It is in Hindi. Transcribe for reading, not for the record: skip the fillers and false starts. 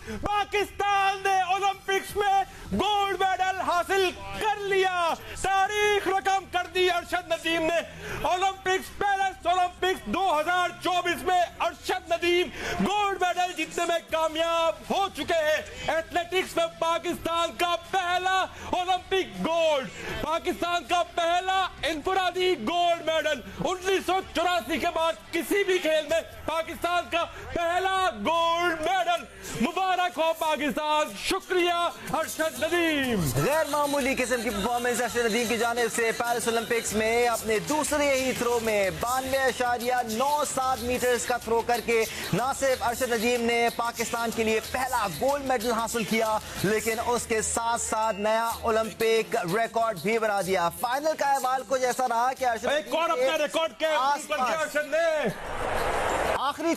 पाकिस्तान ने ओलंपिक्स में गोल्ड मेडल हासिल कर लिया। तारीख रकम कर दी अरशद नदीम ने। ओलंपिक्स पेरिस ओलंपिक्स 2024 में अरशद नदीम गोल्ड मेडल जीतने में कामयाब हो चुके हैं। एथलेटिक्स में पाकिस्तान का पहला ओलंपिक गोल्ड, पाकिस्तान का पहला इनफरादी गोल्ड मेडल। 1984 के बाद किसी भी खेल में पाकिस्तान का पहला गोल्ड मेडल। मुबारक हो पाकिस्तान। शुक्रिया अरशद नदीम। गैर मामूली किस्म की परफॉर्मेंस अरशद नदीम की जानिब से पेरिस ओलंपिक्स में अपने दूसरे ही थ्रो में 92.97 मीटर्स का थ्रो करके न सिर्फ अरशद नदीम ने पाकिस्तान के लिए पहला गोल्ड मेडल हासिल किया, लेकिन उसके साथ साथ नया ओलंपिक रिकॉर्ड भी बना दिया। फाइनल का अहवाल कुछ ऐसा रहा कि एक और अपने रिकॉर्ड के आखिरी